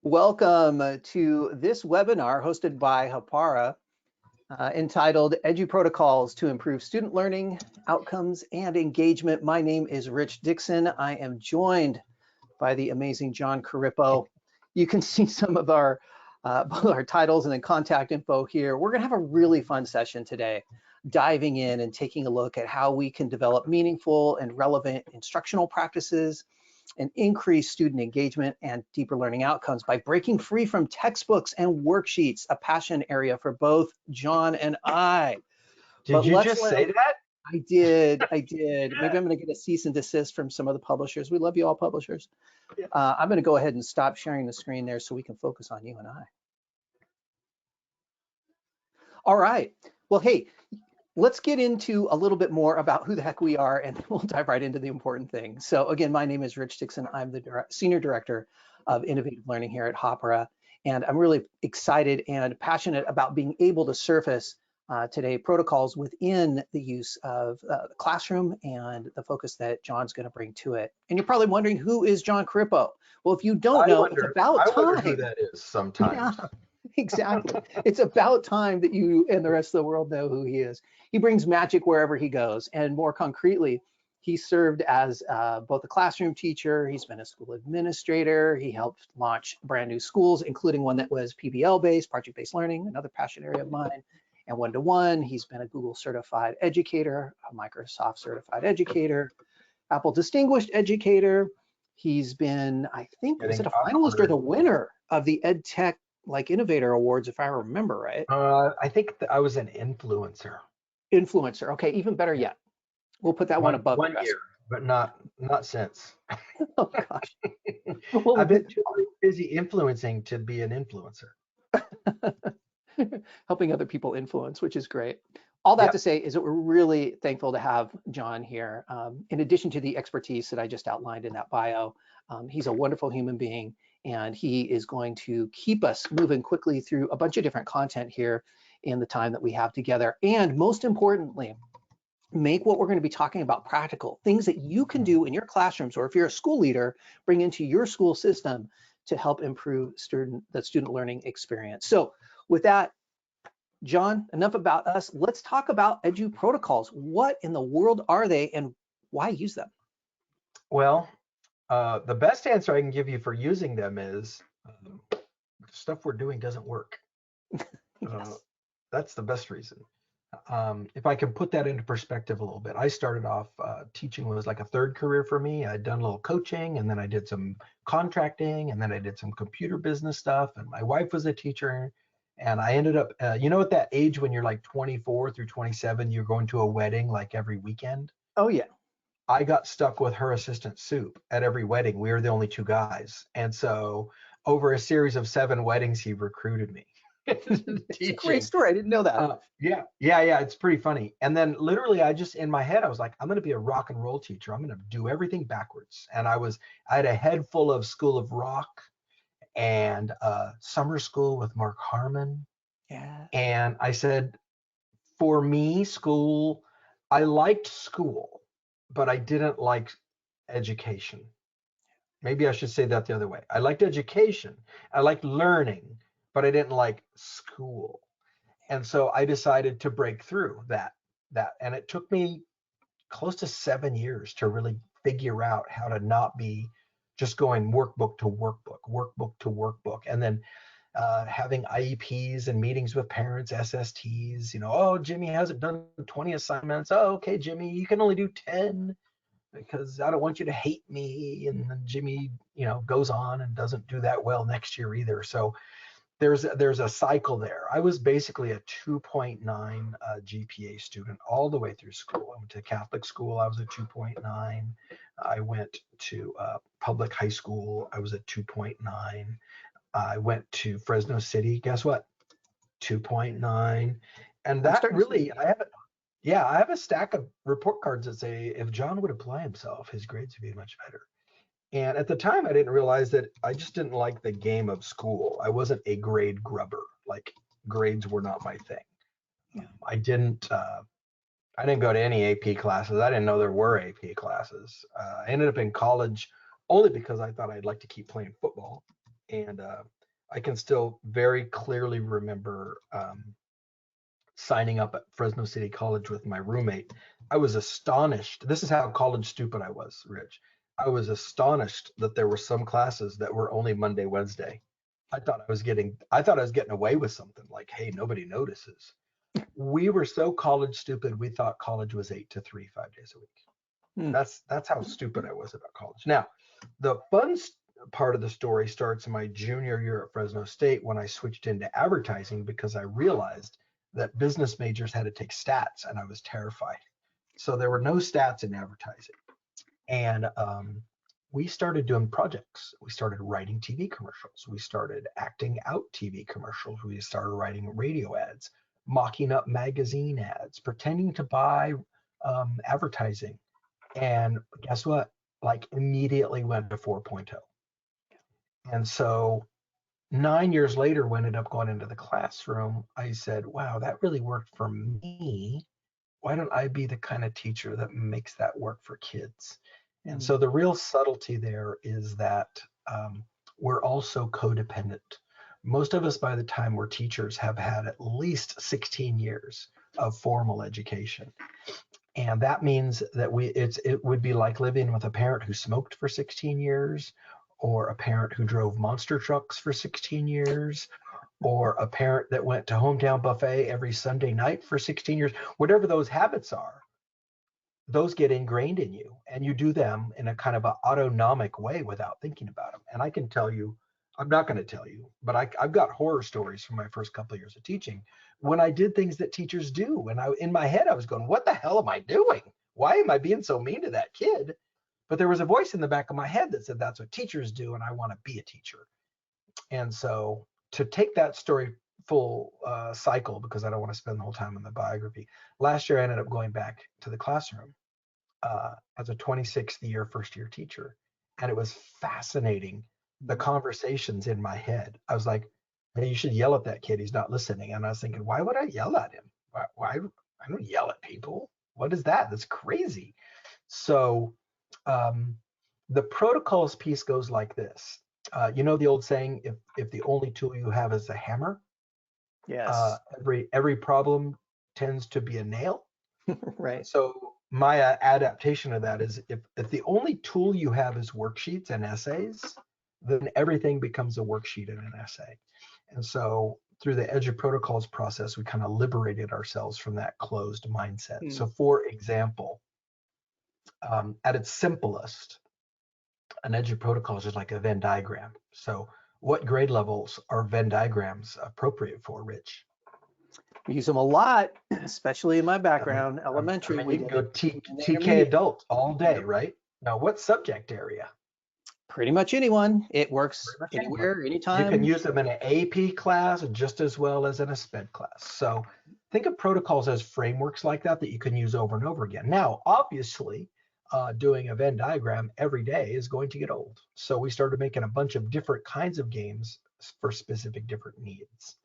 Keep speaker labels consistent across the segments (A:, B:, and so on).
A: Welcome to this webinar hosted by Hāpara, entitled EduProtocols to Improve Student Learning, Outcomes, and Engagement. My name is Rich Dixon. I am joined by the amazing John Crippo. You can see some of both our titles and then contact info here. We're going to have a really fun session today, diving in and taking a look at how we can develop meaningful and relevant instructional practices and increase student engagement and deeper learning outcomes by breaking free from textbooks and worksheets, a passion area for both John and I.
B: Did you just say that?
A: I did. Maybe I'm going to get a cease and desist from some of the publishers. We love you all, publishers. I'm going to go ahead and stop sharing the screen there so we can focus on you and I. All right. Well, hey, let's get into a little bit more about who the heck we are, and we'll dive right into the important things. So again, my name is Rich Dixon. I'm the Senior Director of Innovative Learning here at Hāpara, and I'm really excited and passionate about being able to surface today protocols within the use of the classroom and the focus that John's going to bring to it. And you're probably wondering, who is John Crippo? Well, if you don't know, it's about time.
B: I wonder who that is sometimes.
A: Yeah. Exactly. It's about time that you and the rest of the world know who he is. He brings magic wherever he goes. And more concretely, he served as both a classroom teacher, he's been a school administrator, he helped launch brand new schools, including one that was PBL-based, project-based learning, another passion area of mine, and one-to-one. He's been a Google certified educator, a Microsoft certified educator, Apple distinguished educator. He's been, I think, was it a finalist or the winner of the EdTech Innovator Awards, if I remember right?
B: I think I was an influencer.
A: Influencer. Okay, even better yet. We'll put that one above.
B: 1 year, but not since.
A: Oh gosh. Well,
B: I've been too busy influencing to be an influencer.
A: Helping other people influence, which is great. All that to say is that we're really thankful to have John here. In addition to the expertise that I just outlined in that bio, he's a wonderful human being, and he is going to keep us moving quickly through a bunch of different content here in the time that we have together. And most importantly, make what we're going to be talking about practical, things that you can do in your classrooms, or if you're a school leader, bring into your school system to help improve the student learning experience. So with that, John, enough about us. Let's talk about EduProtocols. What in the world are they and why use them?
B: Well, the best answer I can give you for using them is the stuff we're doing doesn't work.
A: Yes.
B: That's the best reason. If I can put that into perspective a little bit, I started off teaching was like a third career for me. I'd done a little coaching, and then I did some contracting, and then I did some computer business stuff, and my wife was a teacher. And I ended up, at that age when you're like 24 through 27, you're going to a wedding like every weekend.
A: Oh, yeah.
B: I got stuck with her assistant Soup at every wedding. We were the only two guys. And so over a series of 7 weddings, he recruited me.
A: It's a great story. I didn't know that.
B: Yeah. It's pretty funny. And then literally I just, in my head, I was like, I'm going to be a rock and roll teacher. I'm going to do everything backwards. And I had a head full of School of Rock and summer school with Mark Harmon.
A: Yeah.
B: And I said, for me, school, I liked school, but I didn't like education. Maybe I should say that the other way. I liked education. I liked learning, but I didn't like school. And so I decided to break through that. And it took me close to 7 years to really figure out how to not be just going workbook to workbook, and then having IEPs and meetings with parents, SSTs, oh, Jimmy hasn't done 20 assignments. Oh, okay, Jimmy, you can only do 10 because I don't want you to hate me. And then Jimmy, goes on and doesn't do that well next year either. So there's a cycle there. I was basically a 2.9 GPA student all the way through school. I went to Catholic school. I was a 2.9. I went to public high school. I was a 2.9. I went to Fresno City. Guess what? 2.9. And that really, I have a stack of report cards that say if John would apply himself, his grades would be much better. And at the time, I didn't realize that I just didn't like the game of school. I wasn't a grade grubber. Like, grades were not my thing.
A: Yeah.
B: I didn't go to any AP classes. I didn't know there were AP classes. I ended up in college only because I thought I'd like to keep playing football. And I can still very clearly remember signing up at Fresno City College with my roommate. I was astonished. This is how college stupid I was, Rich. I was astonished that there were some classes that were only Monday, Wednesday. I thought I was getting away with something like, hey, nobody notices. We were so college stupid, we thought college was 8 to 3, 5 days a week.
A: Hmm.
B: That's how stupid I was about college. Now, the fun part of the story starts in my junior year at Fresno State when I switched into advertising because I realized that business majors had to take stats, and I was terrified. So there were no stats in advertising. And we started doing projects. We started writing TV commercials. We started acting out TV commercials. We started writing radio ads, mocking up magazine ads, pretending to buy advertising. And guess what? Like immediately went to 4.0. And so 9 years later, when I ended up going into the classroom, I said, wow, that really worked for me. Why don't I be the kind of teacher that makes that work for kids? And so the real subtlety there is that we're also codependent. Most of us, by the time we're teachers, have had at least 16 years of formal education. And that means that it would be like living with a parent who smoked for 16 years, or a parent who drove monster trucks for 16 years, or a parent that went to hometown buffet every Sunday night for 16 years. Whatever those habits are, those get ingrained in you, and you do them in a kind of an autonomic way without thinking about them. And I can tell you, I'm not going to tell you, but I've got horror stories from my first couple of years of teaching when I did things that teachers do. And in my head, I was going, what the hell am I doing? Why am I being so mean to that kid? But there was a voice in the back of my head that said, that's what teachers do, and I want to be a teacher. And so to take that story full cycle, because I don't want to spend the whole time on the biography, last year I ended up going back to the classroom as a 26th year first year teacher. And it was fascinating, the conversations in my head. I was like, hey, you should yell at that kid. He's not listening. And I was thinking, why would I yell at him? Why I don't yell at people. What is that? That's crazy. So the protocols piece goes like this. You know the old saying, if the only tool you have is a hammer,
A: Yes.
B: Every problem tends to be a nail.
A: Right.
B: So my adaptation of that is if the only tool you have is worksheets and essays, then everything becomes a worksheet and an essay. And so through the EduProtocols process, we kind of liberated ourselves from that closed mindset. So for example, at its simplest, an EduProtocol is just like a Venn diagram. So what grade levels are Venn diagrams appropriate for, Rich?
A: We use them a lot, especially in my background, elementary.
B: I mean,
A: We
B: you can
A: did
B: go
A: it
B: TK adult all day, right? Now, what subject area?
A: pretty much anyone. It works anywhere, anytime.
B: You can use them in an AP class just as well as in a SPED class. So think of protocols as frameworks like that you can use over and over again. Now, obviously, doing a Venn diagram every day is going to get old. So we started making a bunch of different kinds of games for specific different needs.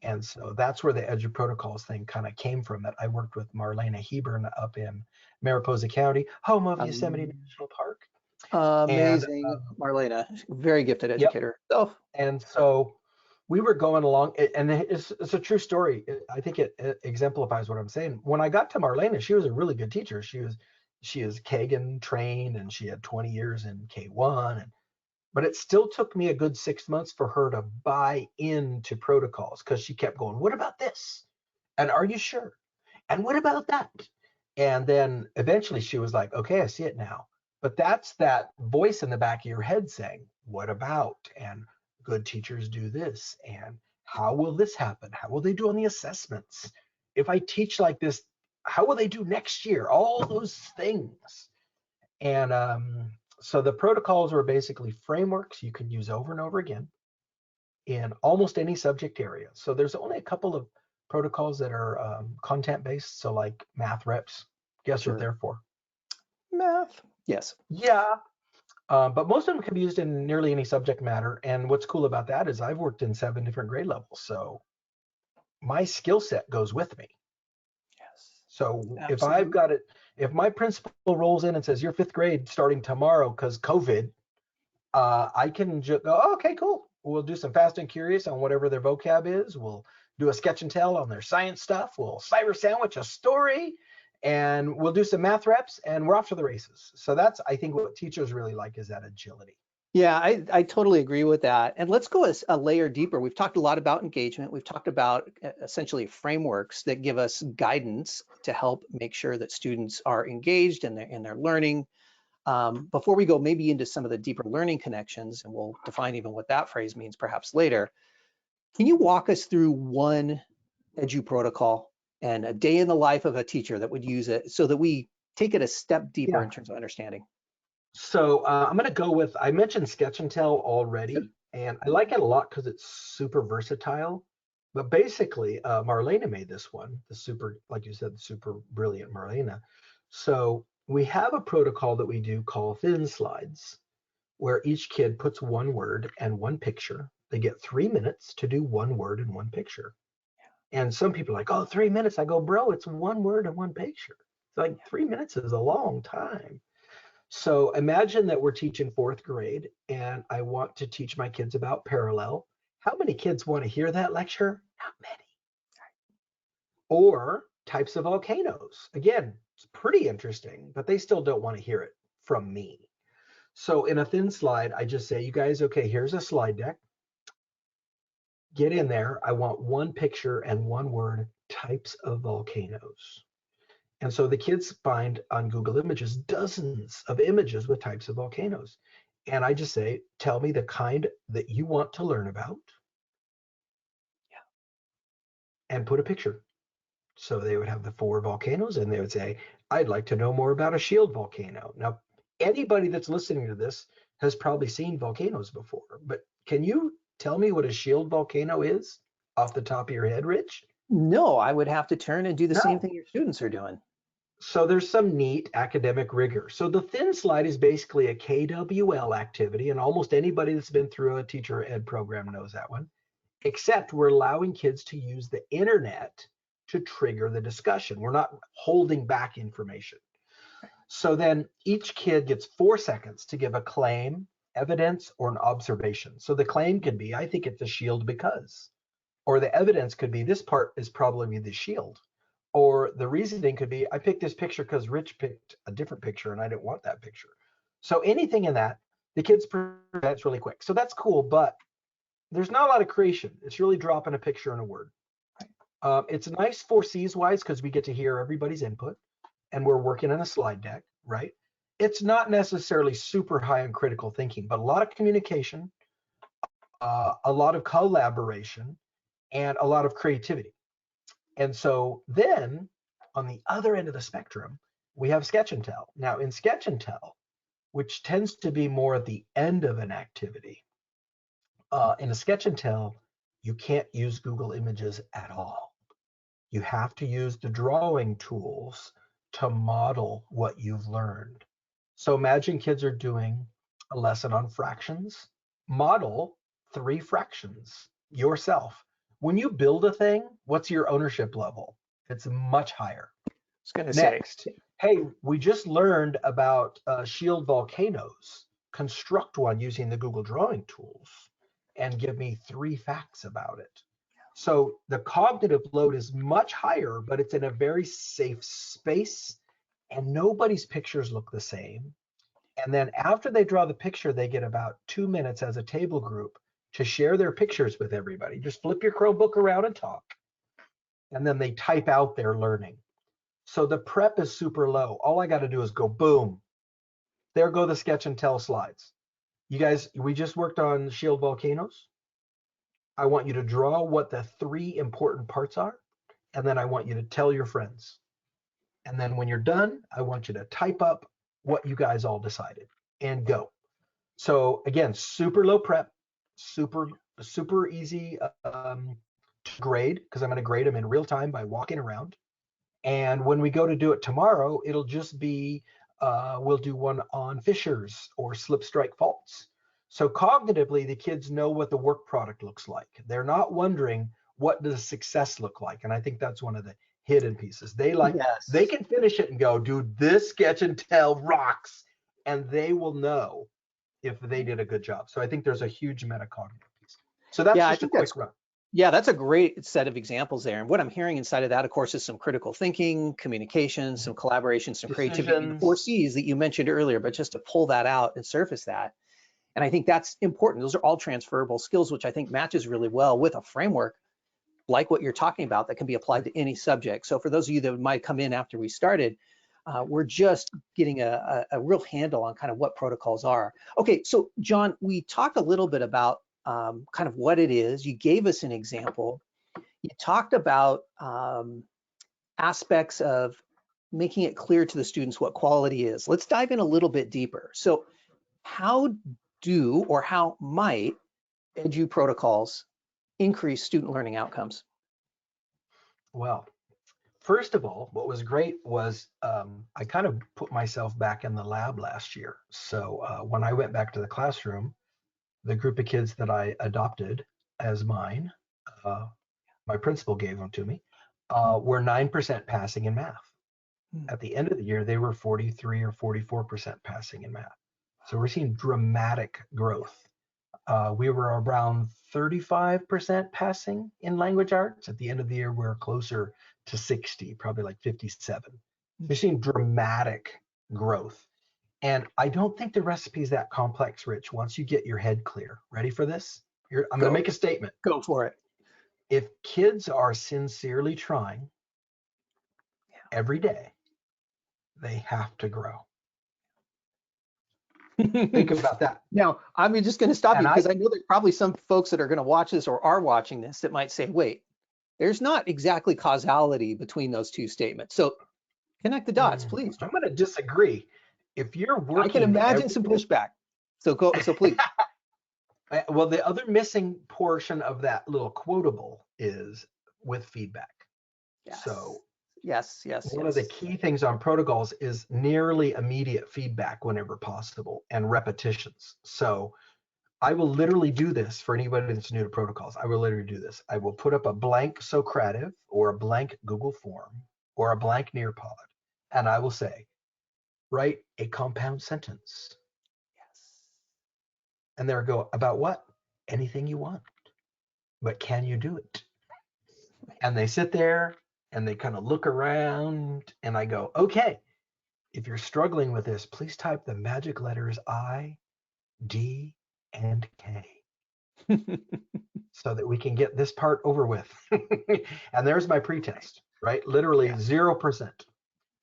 B: And so that's where the EduProtocols thing kind of came from, that I worked with Marlena Hebern up in Mariposa County, home of Yosemite National Park.
A: Amazing. Marlena, very gifted educator.
B: Yep. And so we were going along, and it's a true story. I think it exemplifies what I'm saying. When I got to Marlena, she was a really good teacher. She is Kagan trained, and she had 20 years in K1. But it still took me a good 6 months for her to buy into protocols, because she kept going, what about this? And are you sure? And what about that? And then eventually she was like, okay, I see it now. But that's that voice in the back of your head saying, what about? And good teachers do this. And how will this happen? How will they do on the assessments? If I teach like this, how will they do next year? All those things. And so the protocols are basically frameworks you can use over and over again in almost any subject area. So there's only a couple of protocols that are content based. So like math reps, guess what they're for?
A: Math. Yes.
B: Yeah. But most of them can be used in nearly any subject matter. And what's cool about that is I've worked in 7 different grade levels. So my skill set goes with me.
A: Yes.
B: So
A: Absolutely.
B: if I've got it, if my principal rolls in and says, you're 5th grade starting tomorrow because COVID, I can just go, oh, okay, cool. We'll do some fast and curious on whatever their vocab is. We'll do a sketch and tell on their science stuff. We'll cyber sandwich a story, and we'll do some math reps, and we're off to the races. So that's, I think, what teachers really like, is that agility.
A: Yeah, I totally agree with that. And let's go a layer deeper. We've talked a lot about engagement. We've talked about essentially frameworks that give us guidance to help make sure that students are engaged in their learning. Before we go maybe into some of the deeper learning connections, and we'll define even what that phrase means perhaps later, can you walk us through one EduProtocol and a day in the life of a teacher that would use it so that we take it a step deeper
B: Yeah.
A: in terms of understanding?
B: So I'm going to go with, I mentioned sketch and tell already, and I like it a lot because it's super versatile. But basically, Marlena made this one, the super, like you said, super brilliant Marlena. So we have a protocol that we do called thin slides, where each kid puts one word and one picture. They get 3 minutes to do one word and one picture. And some people are like, oh, 3 minutes. I go, bro, it's one word and one picture. It's like 3 minutes is a long time. So imagine that we're teaching 4th grade and I want to teach my kids about parallel. How many kids want to hear that lecture? Not many. Or types of volcanoes. Again, it's pretty interesting, but they still don't want to hear it from me. So in a thin slide, I just say, you guys, okay, here's a slide deck. Get in there. I want one picture and one word, types of volcanoes. And so the kids find on Google Images dozens of images with types of volcanoes. And I just say, tell me the kind that you want to learn about. Yeah. And put a picture. So they would have the 4 volcanoes and they would say, I'd like to know more about a shield volcano. Now, anybody that's listening to this has probably seen volcanoes before, but can you tell me what a shield volcano is off the top of your head, Rich?
A: No, I would have to turn and do the same
B: No.
A: thing your students are doing.
B: So there's some neat academic rigor. So the thin slide is basically a KWL activity, and almost anybody that's been through a teacher ed program knows that one, except we're allowing kids to use the internet to trigger the discussion. We're not holding back information. So then each kid gets 4 seconds to give a claim, evidence, or an observation. So the claim could be, I think it's a shield because, or the evidence could be, this part is probably the shield. Or the reasoning could be, I picked this picture because Rich picked a different picture and I didn't want that picture. So anything in that, the kids present really quick. So that's cool, but there's not a lot of creation. It's really dropping a picture and a word. It's nice 4Cs wise because we get to hear everybody's input and we're working on a slide deck, right? It's not necessarily super high on critical thinking, but a lot of communication, a lot of collaboration, and a lot of creativity. And so then on the other end of the spectrum, we have sketch and tell. Now in sketch and tell, which tends to be more at the end of an activity, in a sketch and tell, you can't use Google Images at all. You have to use the drawing tools to model what you've learned. So imagine kids are doing a lesson on fractions. Model 3 fractions yourself. When you build a thing, what's your ownership level? It's much higher.
A: I was going to say,
B: Next, hey, we just learned about shield volcanoes. Construct one using the Google drawing tools and give me 3 facts about it. So the cognitive load is much higher, but it's in a very safe space and nobody's pictures look the same. And then after they draw the picture, they get about 2 minutes as a table group to share their pictures with everybody. Just flip your Chromebook around and talk. And then they type out their learning. So the prep is super low. All I got to do is go boom. There go the sketch and tell slides. You guys, we just worked on shield volcanoes. I want you to draw what the 3 important parts are. And then I want you to tell your friends. And then when you're done, I want you to type up what you guys all decided and go. So again, super low prep, super easy to grade because I'm going to grade them in real time by walking around. And when we go to do it tomorrow, it'll just be, we'll do one on fissures or slip strike faults. So cognitively, the kids know what the work product looks like. They're not wondering what does success look like. And I think that's one of the hidden pieces. They like,
A: yes.
B: They can finish it and go, dude, this sketch and tell rocks. And they will know if they did a good job. So I think there's a huge metacognitive piece. So that's
A: Yeah, I
B: just a
A: think that's
B: quick run.
A: Yeah, that's a great set of examples there. And what I'm hearing inside of that, of course, is some critical thinking, communication, some collaboration, some creativity, the four
B: Decisions.
A: C's that you mentioned earlier, but just to pull that out and surface that. And I think that's important. Those are all transferable skills, which I think matches really well with a framework like what you're talking about that can be applied to any subject. So for those of you that might come in after we started, we're just getting a real handle on kind of what protocols are. Okay, so John, we talked a little bit about kind of what it is. You gave us an example. You talked about aspects of making it clear to the students what quality is. Let's dive in a little bit deeper. So how do or how might EduProtocols increase student learning outcomes?
B: Well, first of all, what was great was I kind of put myself back in the lab last year. So when I went back to the classroom, the group of kids that I adopted as mine, uh, my principal gave them to me, were 9% passing in math. At the end of the year, they were 43 or 44% passing in math. So we're seeing dramatic growth. We were around 35% passing in language arts. At the end of the year, we're closer to 60, probably like 57. We're seeing dramatic growth. And I don't think the recipe is that complex, Rich, once you get your head clear. Ready for this? I'm going to make a statement.
A: Go for it.
B: If kids are sincerely trying every day, they have to grow. Think about that.
A: Now, I'm just going to stop
B: And
A: you because I know there's probably some folks that are going to watch this or are watching this that might say, wait, there's not exactly causality between those two statements. So connect the dots, please.
B: I'm going to disagree. If you're working,
A: I can imagine some pushback. So please.
B: Well, the other missing portion of that little quotable is with feedback.
A: Yes.
B: So
A: yes.
B: One of the key things on protocols is nearly immediate feedback whenever possible and repetitions. So I will literally do this for anybody that's new to protocols. I will literally do this. I will put up a blank Socrative or a blank Google form or a blank Nearpod, and I will say, write a compound sentence.
A: Yes.
B: And they'll go, about what? Anything you want. But can you do it? And they sit there and they kind of look around, and I go, okay, if you're struggling with this, please type the magic letters I, D, and K so that we can get this part over with. And there's my pretest, right? Literally 0%.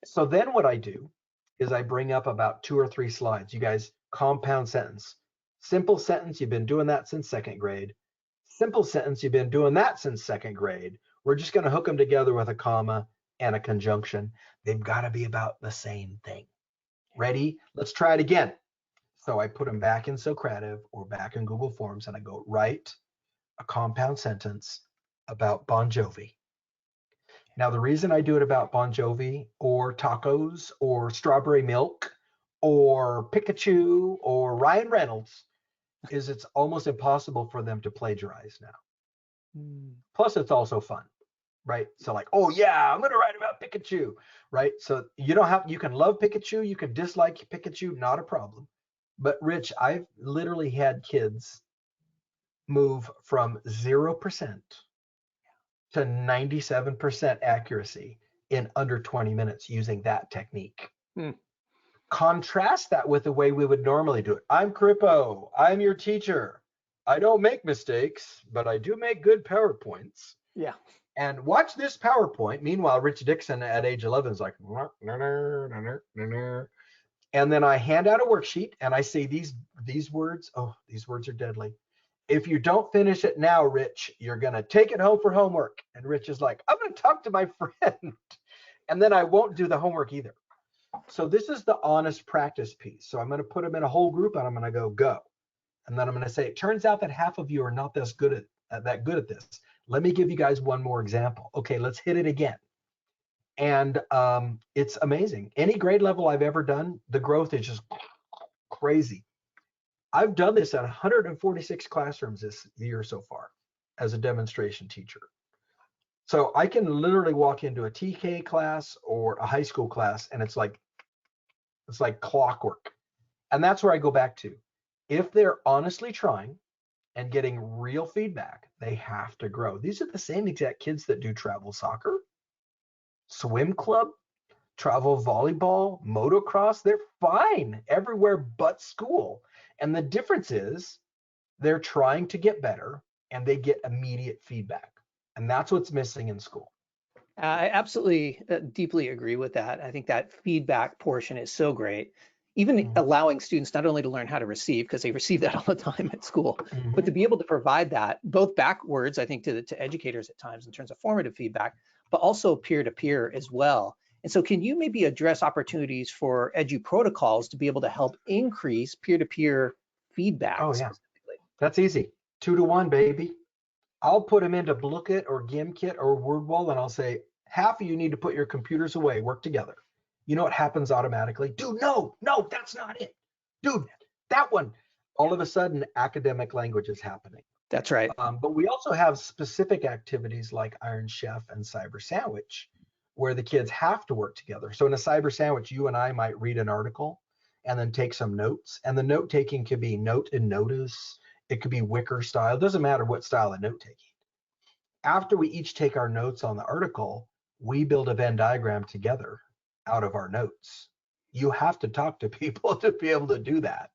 B: So then what I do is I bring up about 2 or 3 slides. You guys, compound sentence. Simple sentence, you've been doing that since 2nd grade. Simple sentence, you've been doing that since 2nd grade. We're just going to hook them together with a comma and a conjunction. They've got to be about the same thing. Ready? Let's try it again. So I put them back in Socrative or back in Google Forms, and I go, write a compound sentence about Bon Jovi. Now, the reason I do it about Bon Jovi or tacos or strawberry milk or Pikachu or Ryan Reynolds is it's almost impossible for them to plagiarize now. Plus, it's also fun, right? So like, oh yeah, I'm going to write about Pikachu, right? So you can love Pikachu, you can dislike Pikachu, not a problem. But Rich, I've literally had kids move from 0% to 97% accuracy in under 20 minutes using that technique. Contrast that with the way we would normally do it. I'm Corippo. I'm your teacher. I don't make mistakes, but I do make good PowerPoints.
A: Yeah.
B: And watch this PowerPoint. Meanwhile, Rich Dixon at age 11 is like, and then I hand out a worksheet and I say these words. Oh, these words are deadly. If you don't finish it now, Rich, you're going to take it home for homework. And Rich is like, I'm going to talk to my friend. And then I won't do the homework either. So this is the honest practice piece. So I'm going to put them in a whole group and I'm going to go. And then I'm going to say, it turns out that half of you are not that good at this. Let me give you guys one more example. Okay, let's hit it again. And it's amazing. Any grade level I've ever done, the growth is just crazy. I've done this at 146 classrooms this year so far as a demonstration teacher. So I can literally walk into a TK class or a high school class and it's like clockwork. And that's where I go back to. If they're honestly trying and getting real feedback, they have to grow. These are the same exact kids that do travel soccer, swim club, travel volleyball, motocross. They're fine everywhere but school. And the difference is they're trying to get better and they get immediate feedback. And that's what's missing in school.
A: I absolutely deeply agree with that. I think that feedback portion is so great. Even allowing students not only to learn how to receive, because they receive that all the time at school, but to be able to provide that both backwards, I think, to educators at times in terms of formative feedback, but also peer-to-peer as well. And so can you maybe address opportunities for EduProtocols to be able to help increase peer-to-peer feedback?
B: Oh, yeah. That's easy. 2-to-1, baby. I'll put them into Blookit or Gimkit or WordWall, and I'll say, half of you need to put your computers away, work together. You know what happens automatically? Dude, no, that's not it. Dude, that one. All of a sudden, academic language is happening.
A: That's right.
B: But we also have specific activities like Iron Chef and Cyber Sandwich, where the kids have to work together. So in a Cyber Sandwich, you and I might read an article and then take some notes. And the note taking could be note and notice. It could be Wicker style. It doesn't matter what style of note taking. After we each take our notes on the article, we build a Venn diagram together out of our notes. You have to talk to people to be able to do that.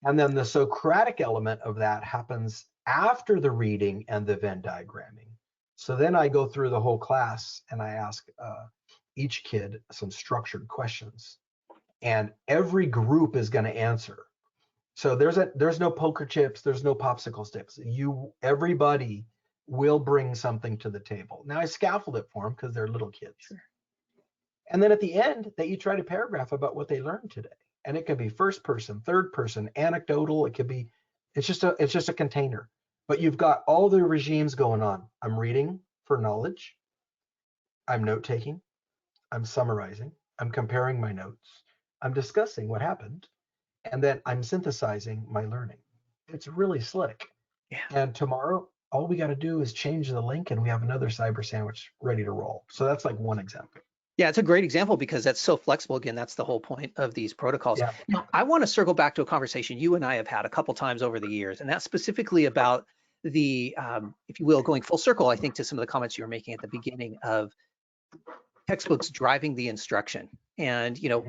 B: And then the Socratic element of that happens after the reading and the Venn diagramming. So then I go through the whole class and I ask each kid some structured questions. And every group is going to answer. So there's no poker chips, there's no popsicle sticks. Everybody will bring something to the table. Now I scaffold it for them because they're little kids. Sure. And then at the end, they each write a paragraph about what they learned today. And it could be first person, third person, anecdotal. It could be, it's just a container. But you've got all the regimes going on. I'm reading for knowledge. I'm note taking. I'm summarizing. I'm comparing my notes. I'm discussing what happened. And then I'm synthesizing my learning. It's really slick. Yeah. And tomorrow, all we got to do is change the link and we have another Cyber Sandwich ready to roll. So that's like one example.
A: Yeah, it's a great example because that's so flexible. Again, that's the whole point of these protocols.
B: Yeah.
A: Now, I want to circle back to a conversation you and I have had a couple times over the years, and that's specifically about the, if you will, going full circle, I think, to some of the comments you were making at the beginning of textbooks driving the instruction. And, you know,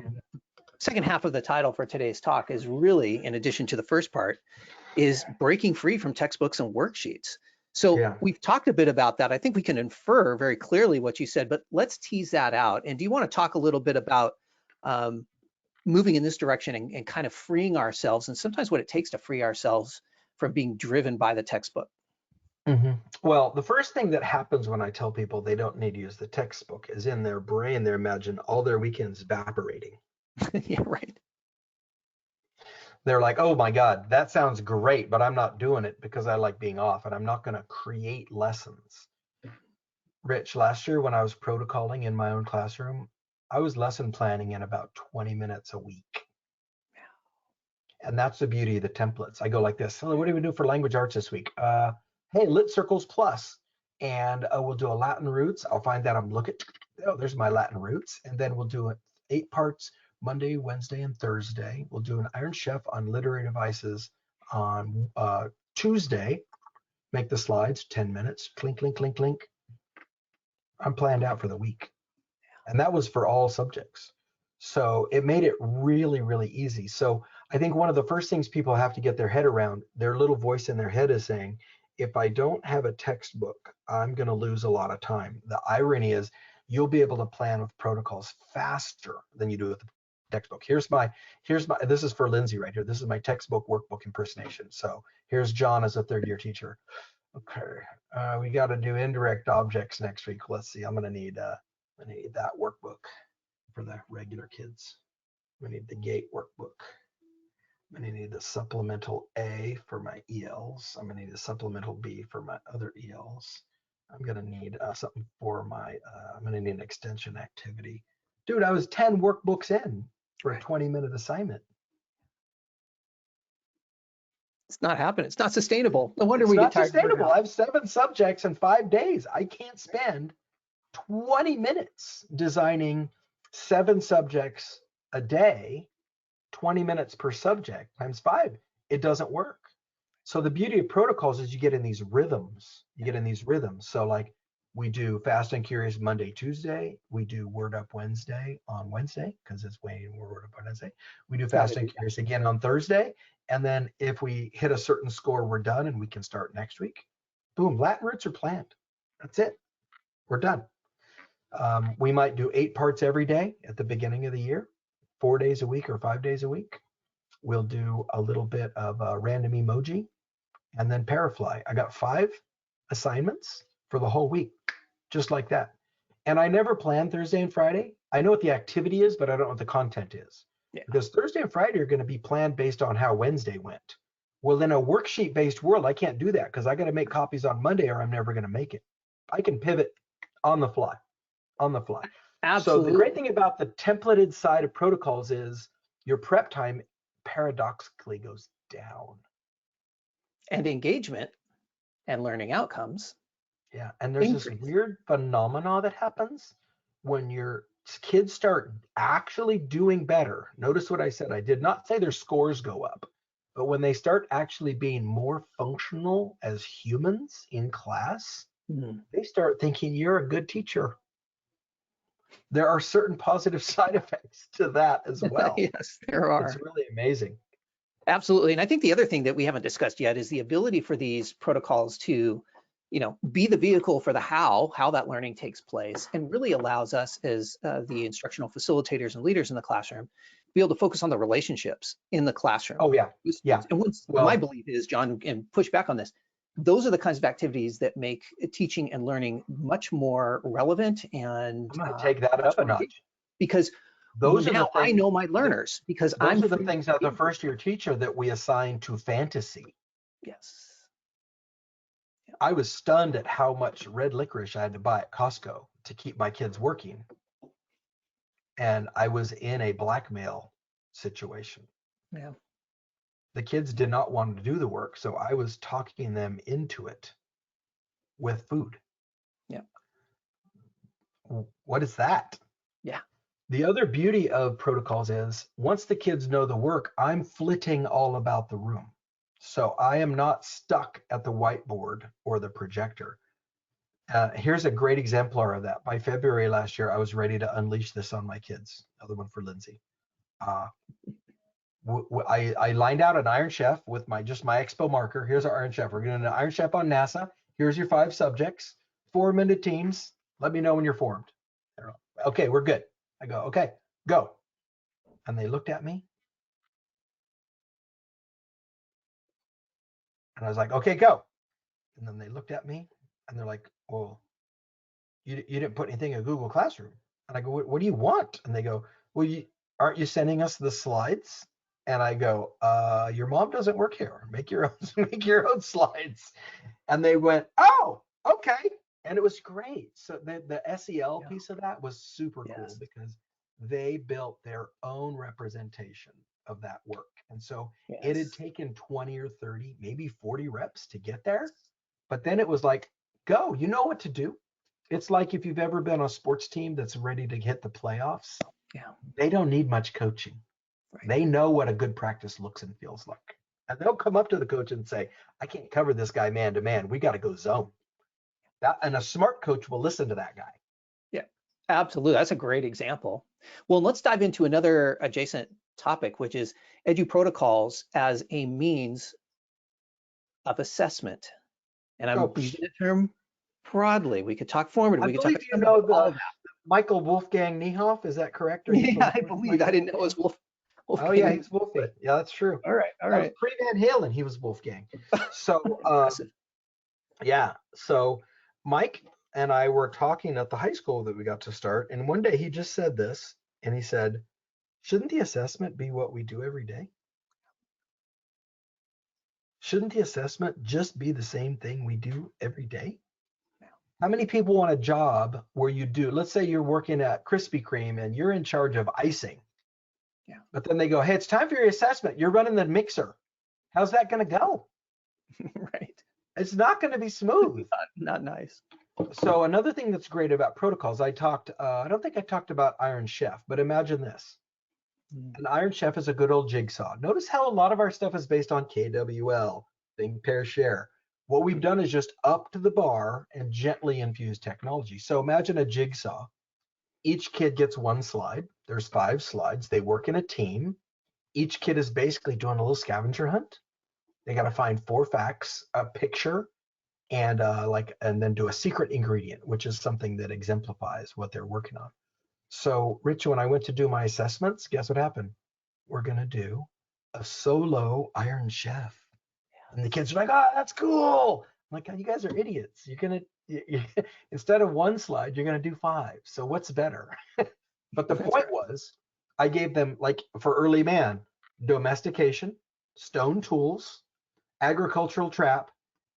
A: second half of the title for today's talk is really, in addition to the first part, is breaking free from textbooks and worksheets. So we've talked a bit about that. I think we can infer very clearly what you said, but let's tease that out. And do you want to talk a little bit about moving in this direction and kind of freeing ourselves, and sometimes what it takes to free ourselves from being driven by the textbook?
B: Well, the first thing that happens when I tell people they don't need to use the textbook is in their brain, they imagine all their weekends evaporating.
A: Yeah, right.
B: They're like, oh my God, that sounds great, but I'm not doing it because I like being off and I'm not going to create lessons. Rich, last year when I was protocoling in my own classroom, I was lesson planning in about 20 minutes a week. And that's the beauty of the templates. I go like this. So what do we do for language arts this week? Hey, Lit Circles Plus. And we'll do a Latin roots. I'll find that I'm looking. Oh, there's my Latin roots. And then we'll do 8 parts. Monday, Wednesday, and Thursday. We'll do an Iron Chef on literary devices on Tuesday. Make the slides, 10 minutes, clink, clink, clink, clink. I'm planned out for the week. And that was for all subjects. So it made it really, really easy. So I think one of the first things people have to get their head around, their little voice in their head is saying, if I don't have a textbook, I'm going to lose a lot of time. The irony is you'll be able to plan with protocols faster than you do with the textbook. Here's my, this is for Lindsay right here. This is my textbook workbook impersonation. So here's John as a third-year teacher. Okay, we got to do indirect objects next week. Let's see, I'm gonna need that workbook for the regular kids. We need the GATE workbook. I'm gonna need the supplemental A for my ELs. I'm gonna need a supplemental B for my other ELs. I'm gonna need something for my, I'm gonna need an extension activity. Dude, I was 10 workbooks in for a 20-minute assignment.
A: It's not happening. It's not sustainable. No wonder we get tired.
B: It's not sustainable. I have 7 subjects in 5 days. I can't spend 20 minutes designing 7 subjects a day, 20 minutes per subject times 5. It doesn't work. So the beauty of protocols is you get in these rhythms. You get in these rhythms. So like we do Fast and Curious Monday, Tuesday. We do Word Up Wednesday on Wednesday because it's Wayne Word Up Wednesday. We do Fast and Curious again on Thursday. And then if we hit a certain score, we're done and we can start next week. Boom, Latin roots are planned. That's it. We're done. We might do 8 parts every day at the beginning of the year, 4 days a week or 5 days a week. We'll do a little bit of random emoji and then Parafly. I got 5 assignments for the whole week, just like that. And I never plan Thursday and Friday. I know what the activity is, but I don't know what the content is. Yeah. Because Thursday and Friday are going to be planned based on how Wednesday went. Well, in a worksheet-based world, I can't do that because I got to make copies on Monday or I'm never going to make it. I can pivot on the fly, Absolutely. So the great thing about the templated side of protocols is your prep time paradoxically goes down.
A: And engagement and learning outcomes.
B: Yeah, and there's this weird phenomena that happens when your kids start actually doing better. Notice what I said. I did not say their scores go up, but when they start actually being more functional as humans in class, they start thinking you're a good teacher. There are certain positive side effects to that as well.
A: Yes, there are.
B: It's really amazing.
A: Absolutely. And I think the other thing that we haven't discussed yet is the ability for these protocols to, be the vehicle for the how that learning takes place, and really allows us as the instructional facilitators and leaders in the classroom to be able to focus on the relationships in the classroom.
B: Oh, yeah. Yeah.
A: And my belief is, John, and push back on this, those are the kinds of activities that make teaching and learning much more relevant. And
B: I'm going to take that up a notch.
A: Because those now I know my learners because
B: those are the things as a first year teacher that we assign to fantasy.
A: Yes.
B: Yeah. I was stunned at how much red licorice I had to buy at Costco to keep my kids working. And I was in a blackmail situation.
A: Yeah.
B: The kids did not want to do the work, so I was talking them into it with food.
A: Yeah.
B: What is that?
A: Yeah.
B: The other beauty of protocols is once the kids know the work, I'm flitting all about the room. So I am not stuck at the whiteboard or the projector. Here's a great exemplar of that. By February last year, I was ready to unleash this on my kids. Another one for Lindsay. I lined out an Iron Chef with my expo marker. Here's our Iron Chef. We're going to do an Iron Chef on NASA. Here's your 5 subjects, 4-minute teams. Let me know when you're formed. Okay, we're good. I go, okay, go. And they looked at me. And I was like, okay, go. And then they looked at me and they're like, well, you didn't put anything in Google Classroom. And I go, what do you want? And they go, well, aren't you sending us the slides? And I go, your mom doesn't work here. Make your own slides. And they went, oh, okay. And it was great. So the SEL piece of that was super cool because they built their own representation of that work. And so it had taken 20 or 30, maybe 40 reps to get there. But then it was like, go, you know what to do. It's like if you've ever been on a sports team that's ready to hit the playoffs, they don't need much coaching. Right. They know what a good practice looks and feels like. And they'll come up to the coach and say, I can't cover this guy man to man. We got to go zone. And a smart coach will listen to that guy.
A: Yeah, absolutely. That's a great example. Well, let's dive into another adjacent topic, which is EduProtocols as a means of assessment. And I'm using the term broadly. We could talk formative. We could talk
B: about the Michael Wolfgang Niehoff. Is that correct?
A: Yeah, I believe. I didn't know it was Wolfgang.
B: Oh yeah, he's Wolfgang. Yeah, that's true.
A: All right.
B: Pre Van Halen, he was Wolfgang. So yeah. So Mike and I were talking at the high school that we got to start, and one day he just said this, and he said, shouldn't the assessment be what we do every day? Shouldn't the assessment just be the same thing we do every day? How many people want a job where you do, let's say you're working at Krispy Kreme and you're in charge of icing. Yeah. But then they go, hey, it's time for your assessment. You're running the mixer. How's that going to go?
A: Right.
B: It's not going to be smooth.
A: Not nice.
B: So another thing that's great about protocols, I don't think I talked about Iron Chef, but imagine this. An Iron Chef is a good old jigsaw. Notice how a lot of our stuff is based on KWL, think, pair, share. What we've done is just upped the bar and gently infused technology. So imagine a jigsaw. Each kid gets one slide. There's 5 slides. They work in a team. Each kid is basically doing a little scavenger hunt. They got to find 4 facts, a picture, and then do a secret ingredient, which is something that exemplifies what they're working on. So, Rich, when I went to do my assessments, guess what happened? We're gonna do a solo Iron Chef, and the kids are like, "Oh, that's cool!" I'm like, "You guys are idiots. You're gonna instead of 1 slide, you're gonna do 5. So what's better?" But the point was, I gave them, like, for early man, domestication, stone tools, agricultural trap,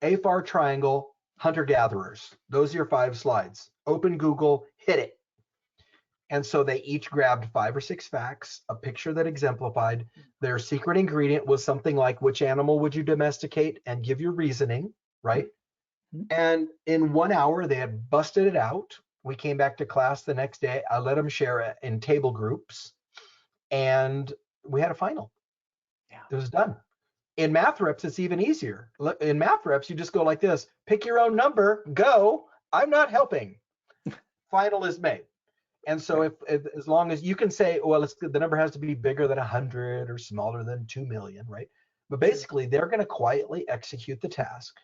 B: AFAR triangle, hunter-gatherers. Those are your 5 slides. Open Google, hit it. And so they each grabbed 5 or 6 facts, a picture that exemplified. Their secret ingredient was something like, which animal would you domesticate, and give your reasoning, right? And in 1 hour, they had busted it out. We came back to class the next day. I let them share it in table groups, and we had a final.
A: Yeah.
B: It was done. In math reps, it's even easier. In math reps, you just go like this: pick your own number, go. I'm not helping. Final is made. And so if as long as you can say, well, the number has to be bigger than 100 or smaller than 2 million, right? But basically, they're going to quietly execute the task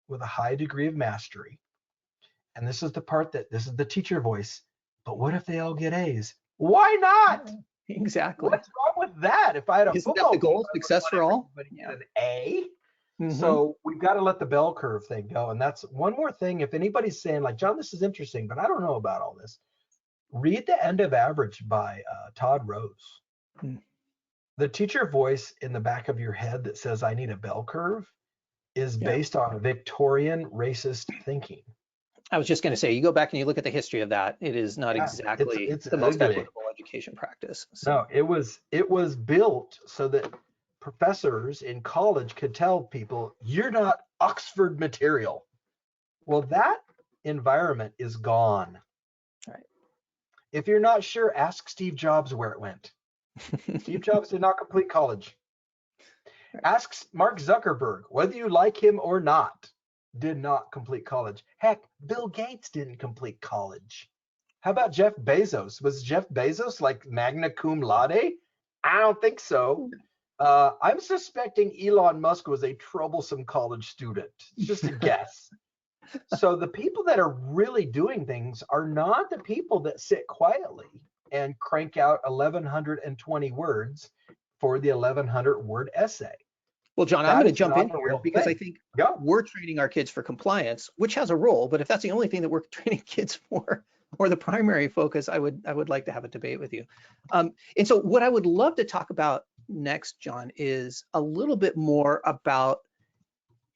B: with a high degree of mastery. And this is the part this is the teacher voice. But what if they all get A's? Why not?
A: Exactly.
B: What's wrong with that? If I had a
A: Isn't
B: football
A: that the goal?
B: team,
A: Success for all?
B: yeah. An A. So we've got to let the bell curve thing go. And that's one more thing. If anybody's saying, like, John, this is interesting, but I don't know about all this, read The End of Average by Todd Rose. The teacher voice in the back of your head that says, I need a bell curve, is based on Victorian racist thinking.
A: I was just going to say, you go back and you look at the history of that, it is not exactly
B: it's
A: the most equitable education practice. So.
B: No, it was built so that professors in college could tell people, you're not Oxford material. Well, that environment is gone.
A: Right.
B: If you're not sure, ask Steve Jobs where it went. Steve Jobs did not complete college. Right. Ask Mark Zuckerberg, whether you like him or not, did not complete college. Heck, Bill Gates didn't complete college. How about Jeff Bezos? Was Jeff Bezos like magna cum laude? I don't think so. I'm suspecting Elon Musk was a troublesome college student. Just a guess. So the people that are really doing things are not the people that sit quietly and crank out 1,120 words for the 1,100 word essay.
A: Well, John, I'm going to jump in here because I think we're training our kids for compliance, which has a role, but if that's the only thing that we're training kids for, or the primary focus, I would like to have a debate with you. And so what I would love to talk about next, John, is a little bit more about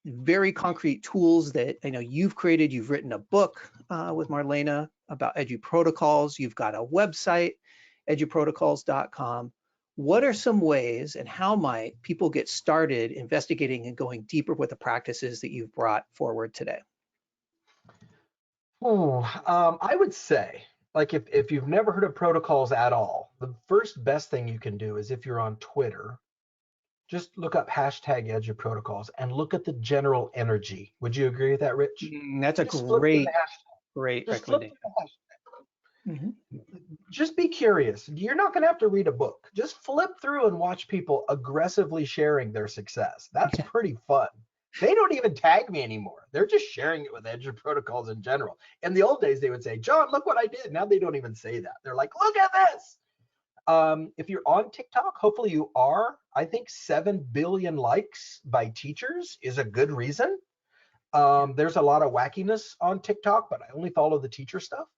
A: very concrete tools that I know you've created. You've written a book with Marlena about EduProtocols. You've got a website, EduProtocols.com. What are some ways and how might people get started investigating and going deeper with the practices that you've brought forward today?
B: I would say, like, if you've never heard of protocols at all, the first best thing you can do is, if you're on Twitter, just look up #EduProtocols and look at the general energy. Would you agree with that, Rich?
A: That's a great recommendation.
B: Just be curious. You're not going to have to read a book. Just flip through and watch people aggressively sharing their success. That's pretty fun. They don't even tag me anymore. They're just sharing it with EduProtocols in general. In the old days, they would say, John, look what I did. Now they don't even say that. They're like, look at this. If you're on TikTok, hopefully you are. I think 7 billion likes by teachers is a good reason. There's a lot of wackiness on TikTok, but I only follow the teacher stuff.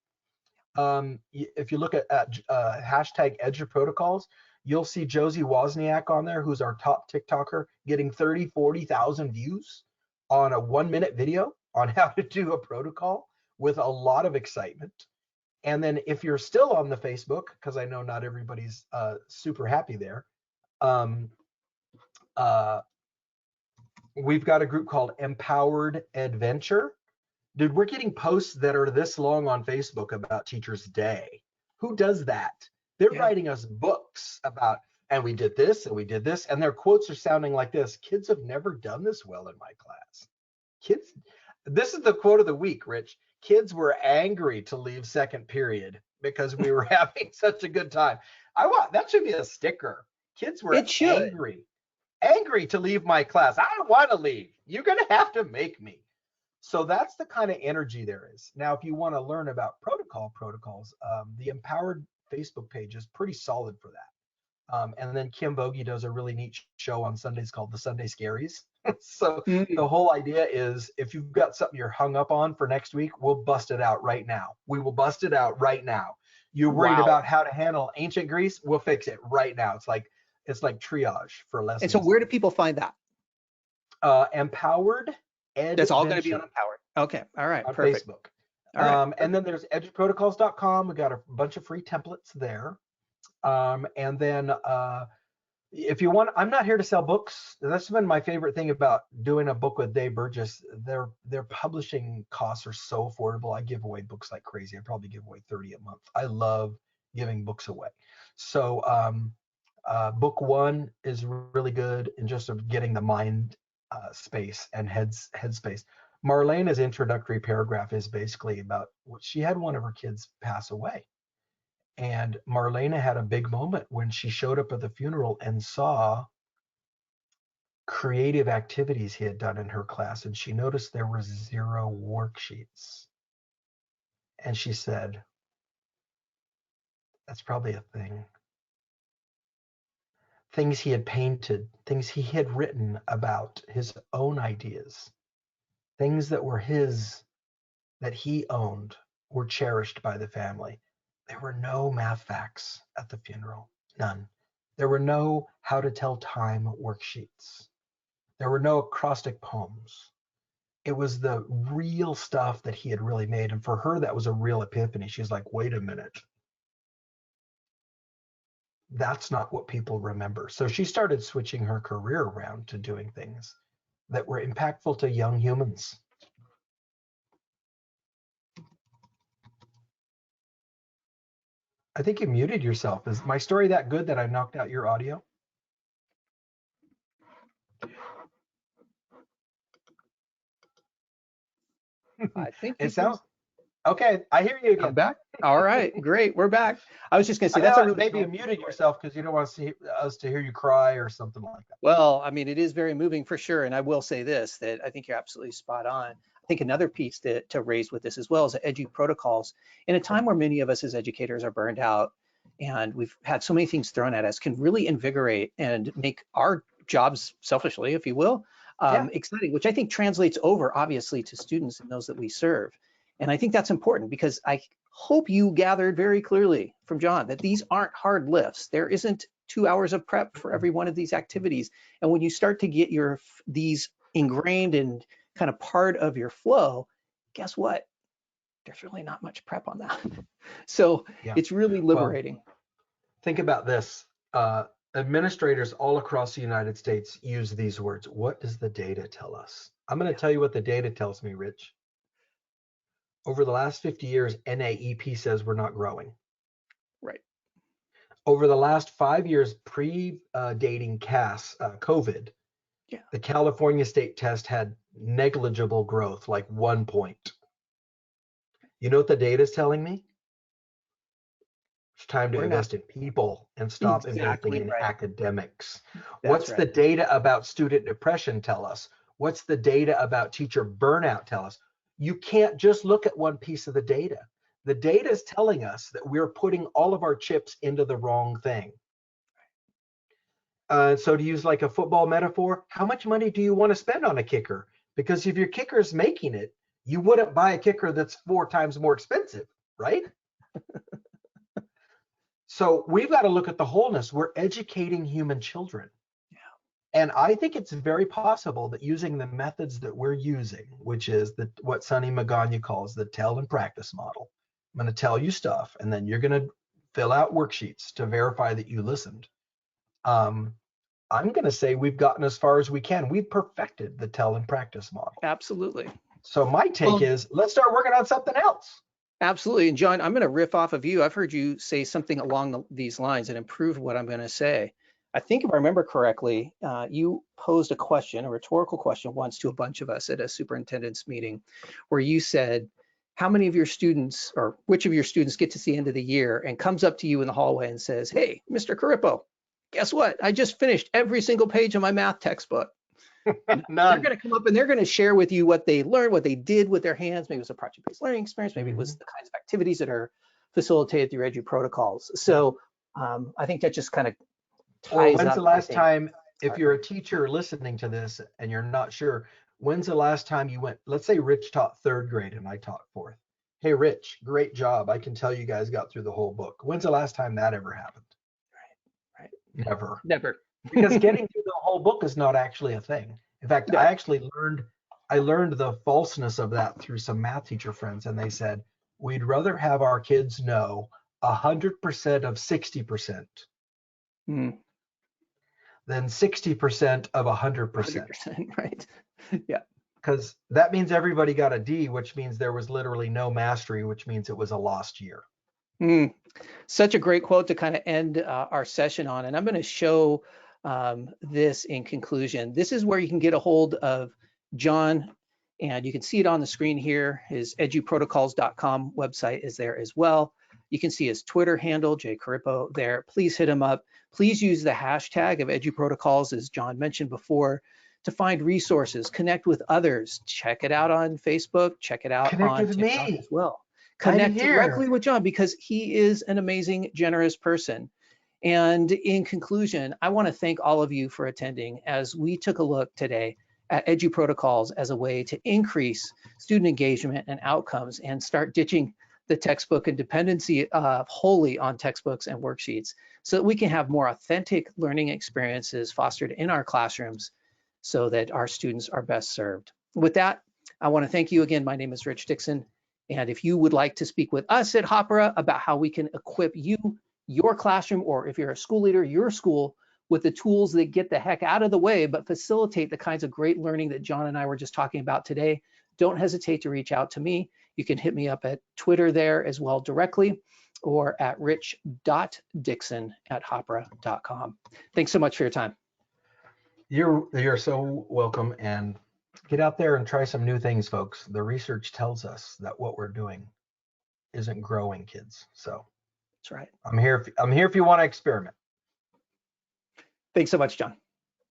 B: If you look at #EduProtocols, you'll see Josie Wozniak on there, who's our top TikToker, getting 30, 40,000 views on a 1-minute video on how to do a protocol with a lot of excitement. And then if you're still on the Facebook, because I know not everybody's super happy there, we've got a group called Empowered Adventure. Dude, we're getting posts that are this long on Facebook about Teachers Day. Who does that? They're writing us books about and we did this, and we did this, and their quotes are sounding like this. Kids have never done this well in my class. Kids, this is the quote of the week, Rich. Kids were angry to leave second period because we were having such a good time. That should be a sticker. Kids were
A: It should.
B: angry to leave my class. I don't want to leave. You're going to have to make me. So that's the kind of energy there is. Now, if you want to learn about protocols, the Empowered Facebook page is pretty solid for that. And then Kim Bogey does a really neat show on Sundays called the Sunday Scaries. So the whole idea is, if you've got something you're hung up on for next week, we'll bust it out right now. We will bust it out right now. You're worried about how to handle ancient Greece? We'll fix it right now. It's like triage for lessons.
A: And so where do people find that?
B: Empowered Ed.
A: That's all going to be on Empowered. Okay. All right.
B: On
A: Perfect.
B: Facebook.
A: All right.
B: And then there's EduProtocols.com. We got a bunch of free templates there. And then if you want, I'm not here to sell books. That's been my favorite thing about doing a book with Dave Burgess. Their publishing costs are so affordable. I give away books like crazy. I probably give away 30 a month. I love giving books away. So book one is really good in just of getting the mind space and head space. Marlena's introductory paragraph is basically about what she had one of her kids pass away. And Marlena had a big moment when she showed up at the funeral and saw creative activities he had done in her class. And she noticed there were 0 worksheets. And she said, that's probably a thing. Things he had painted, things he had written about his own ideas, things that were his, that he owned, were cherished by the family. There were no math facts at the funeral, none. There were no how to tell time worksheets. There were no acrostic poems. It was the real stuff that he had really made. And for her, that was a real epiphany. She's like, wait a minute. That's not what people remember. So she started switching her career around to doing things that were impactful to young humans. I think you muted yourself. Is my story that good that I knocked out your audio?
A: I think
B: it sounds okay. I hear you again.
A: I'm back. All right, great. We're back. I was just going to say that's a really
B: maybe you muted yourself because you don't want to see us to hear you cry or something like that.
A: Well, I mean, it is very moving for sure. And I will say this, that I think you're absolutely spot on. I think another piece to raise with this as well is the EduProtocols. In a time where many of us as educators are burned out and we've had so many things thrown at us, can really invigorate and make our jobs, selfishly, if you will, exciting, which I think translates over, obviously, to students and those that we serve. And I think that's important because I hope you gathered very clearly from John that these aren't hard lifts. There isn't 2 hours of prep for every one of these activities. And when you start to get these ingrained and kind of part of your flow, guess what? There's really not much prep on that. So it's really liberating.
B: Well, think about this. Administrators all across the United States use these words. What does the data tell us? I'm going to tell you what the data tells me, Rich. Over the last 50 years, NAEP says we're not growing.
A: Right.
B: Over the last 5 years, pre-dating COVID, the California state test had negligible growth, like 1 point. You know what the data is telling me? It's time to invest in people and stop investing in academics. What's the data about student depression tell us? What's the data about teacher burnout tell us? You can't just look at one piece of the data. The data is telling us that we're putting all of our chips into the wrong thing. So to use like a football metaphor, how much money do you want to spend on a kicker? Because if your kicker's making it, you wouldn't buy a kicker that's 4 times more expensive, right? So we've got to look at the wholeness. We're educating human children. And I think it's very possible that using the methods that we're using, which is what Sonny Magana calls the tell and practice model. I'm going to tell you stuff, and then you're going to fill out worksheets to verify that you listened. I'm going to say we've gotten as far as we can. We've perfected the tell and practice model.
A: Absolutely.
B: So my take is let's start working on something else.
A: Absolutely. And John, I'm going to riff off of you. I've heard you say something along these lines and improve what I'm going to say. I think if I remember correctly, you posed a question, a rhetorical question once to a bunch of us at a superintendent's meeting, where you said, how many of your students, or which of your students gets to the end of the year and comes up to you in the hallway and says, hey, Mr. Corippo, guess what? I just finished every single page of my math textbook. They're
B: None.
A: going to come up and they're going to share with you what they learned, what they did with their hands. Maybe it was a project-based learning experience. Maybe it was the kinds of activities that are facilitated through EduProtocols. So I think that just kind of
B: Or
A: ties
B: when's
A: up,
B: the
A: I
B: last
A: think.
B: time, if you're a teacher listening to this and you're not sure, when's the last time you went, let's say Rich taught third grade and I taught fourth. Hey, Rich, great job. I can tell you guys got through the whole book. When's the last time that ever happened?
A: Right.
B: Never.
A: Never.
B: Because getting through the whole book is not actually a thing. In fact,
A: No.
B: I actually learned the falseness of that through some math teacher friends, and they said, we'd rather have our kids know 100% of 60%
A: Mm,
B: than 60% of 100%.
A: 100%, right. Yeah.
B: Because that means everybody got a D, which means there was literally no mastery, which means it was a lost year.
A: Mm. Such a great quote to kind of end our session on. And I'm going to show this in conclusion. This is where you can get a hold of John, and you can see it on the screen here. His eduprotocols.com website is there as well. You can see his Twitter handle, Corippo, there. Please hit him up. Please use the hashtag of EduProtocols, as John mentioned before, to find resources, connect with others. Check it out on Facebook. Check it out
B: Connect
A: on
B: with
A: TikTok
B: me.
A: as well.
B: I'm
A: Connect
B: here.
A: directly with John because he is an amazing, generous person. And in conclusion, I want to thank all of you for attending as we took a look today at EduProtocols as a way to increase student engagement and outcomes and start ditching the textbook and dependency wholly on textbooks and worksheets so that we can have more authentic learning experiences fostered in our classrooms so that our students are best served. With that, I want to thank you again. My name is Rich Dixon. And if you would like to speak with us at Hāpara about how we can equip you, your classroom, or if you're a school leader, your school, with the tools that get the heck out of the way, but facilitate the kinds of great learning that John and I were just talking about today, don't hesitate to reach out to me. You can hit me up at Twitter there as well directly, or at rich.dixon@hāpara.com. Thanks so much for your time.
B: You're so welcome, and get out there and try some new things, folks. The research tells us that what we're doing isn't growing kids. So
A: That's right.
B: I'm here if you want to experiment.
A: Thanks so much, John.